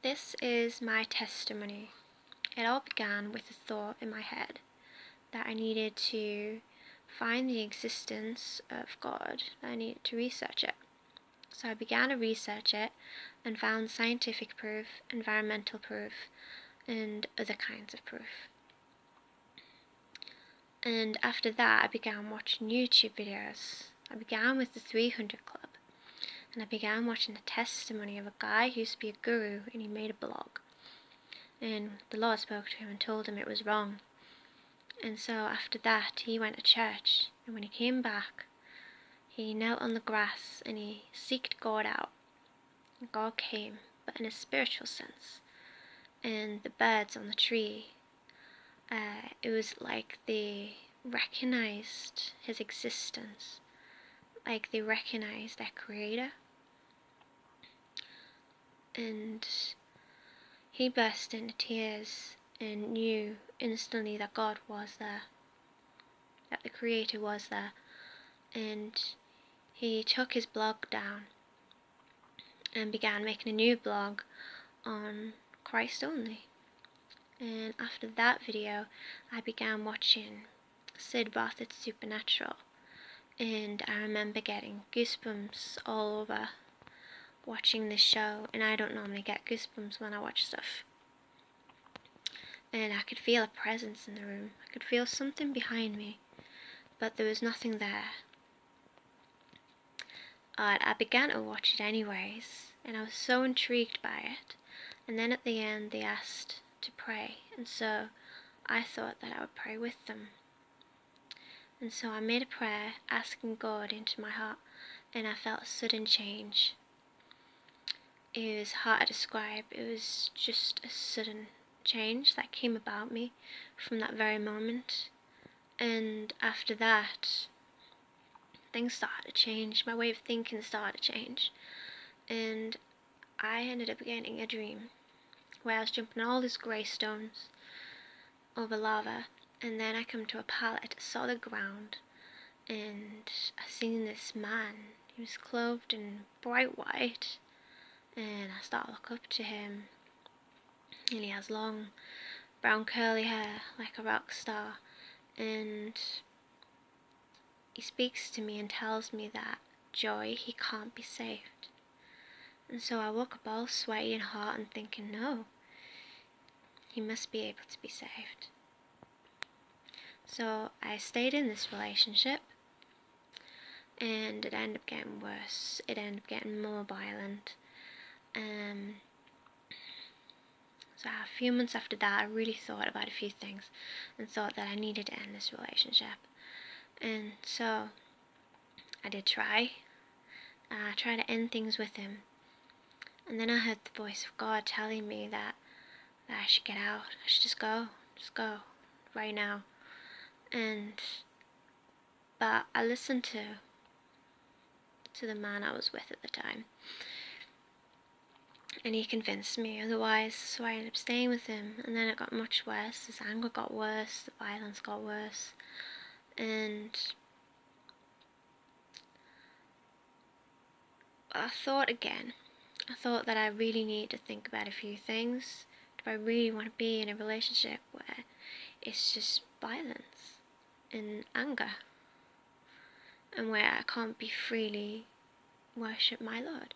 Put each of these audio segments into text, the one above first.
This is my testimony. It all began with a thought in my head that I needed to find the existence of God, that I needed to research it. So I began to research it and found scientific proof, environmental proof, and other kinds of proof. And after that, I began watching YouTube videos. I began with the 300 Club, and I began watching the testimony of a guy who used to be a guru, and he made a blog. And the Lord spoke to him and told him it was wrong. And so after that, he went to church, and when he came back, he knelt on the grass and he seeked God out. And God came, but in a spiritual sense. And the birds on the tree, it was like they recognized his existence, like they recognized their creator. And he burst into tears and knew instantly that God was there, that the creator was there. And he took his blog down and began making a new blog on Christ only. And after that video, I began watching Sid Roth's Supernatural, and I remember getting goosebumps all over watching this show, and I don't normally get goosebumps when I watch stuff. And I could feel a presence in the room. I could feel something behind me, but there was nothing there. I began to watch it anyways, and I was so intrigued by it. And then at the end they asked to pray, and so I thought that I would pray with them. And so I made a prayer asking God into my heart, and I felt a sudden change. It was hard to describe. It was just a sudden change that came about me from that very moment. And after that, things started to change. My way of thinking started to change. And I ended up getting a dream where I was jumping all these grey stones over lava, and then I come to a pallet, solid ground, and I seen this man. He was clothed in bright white, and I start to look up to him, and he has long brown curly hair like a rock star, and he speaks to me and tells me that Joy, he can't be saved. And so I woke up all sweaty and hot and thinking, no, he must be able to be saved. So I stayed in this relationship, and it ended up getting worse. It ended up getting more violent. So a few months after that, I really thought about a few things and thought that I needed to end this relationship. And so I did try. I tried to end things with him. And then I heard the voice of God telling me that I should get out. I should just go right now. But I listened to the man I was with at the time, and he convinced me otherwise, so I ended up staying with him. And then it got much worse. His anger got worse, the violence got worse, and I thought again. I thought that I really need to think about a few things. Do I really want to be in a relationship where it's just violence and anger, and where I can't be freely worship my Lord?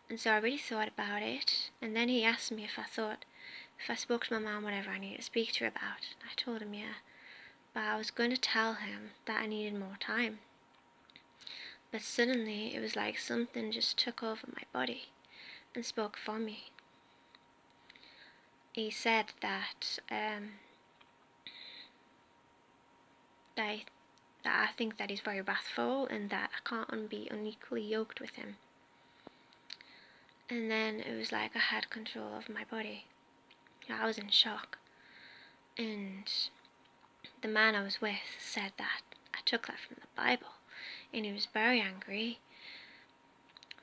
And so I really thought about it, and then he asked me if I spoke to my mum, whatever I needed to speak to her about. I told him yeah, but I was going to tell him that I needed more time. But suddenly it was like something just took over my body and spoke for me. He said that I think that he's very wrathful and that I can't be unequally yoked with him. And then it was like I had control of my body. I was in shock. And the man I was with said that I took that from the Bible. And he was very angry,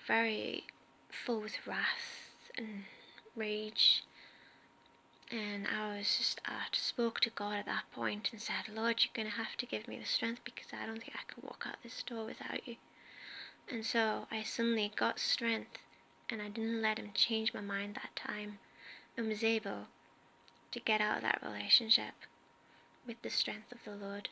very full with wrath and rage. And I spoke to God at that point and said, Lord, you're going to have to give me the strength, because I don't think I can walk out this door without you. And so I suddenly got strength and I didn't let him change my mind that time, and was able to get out of that relationship with the strength of the Lord.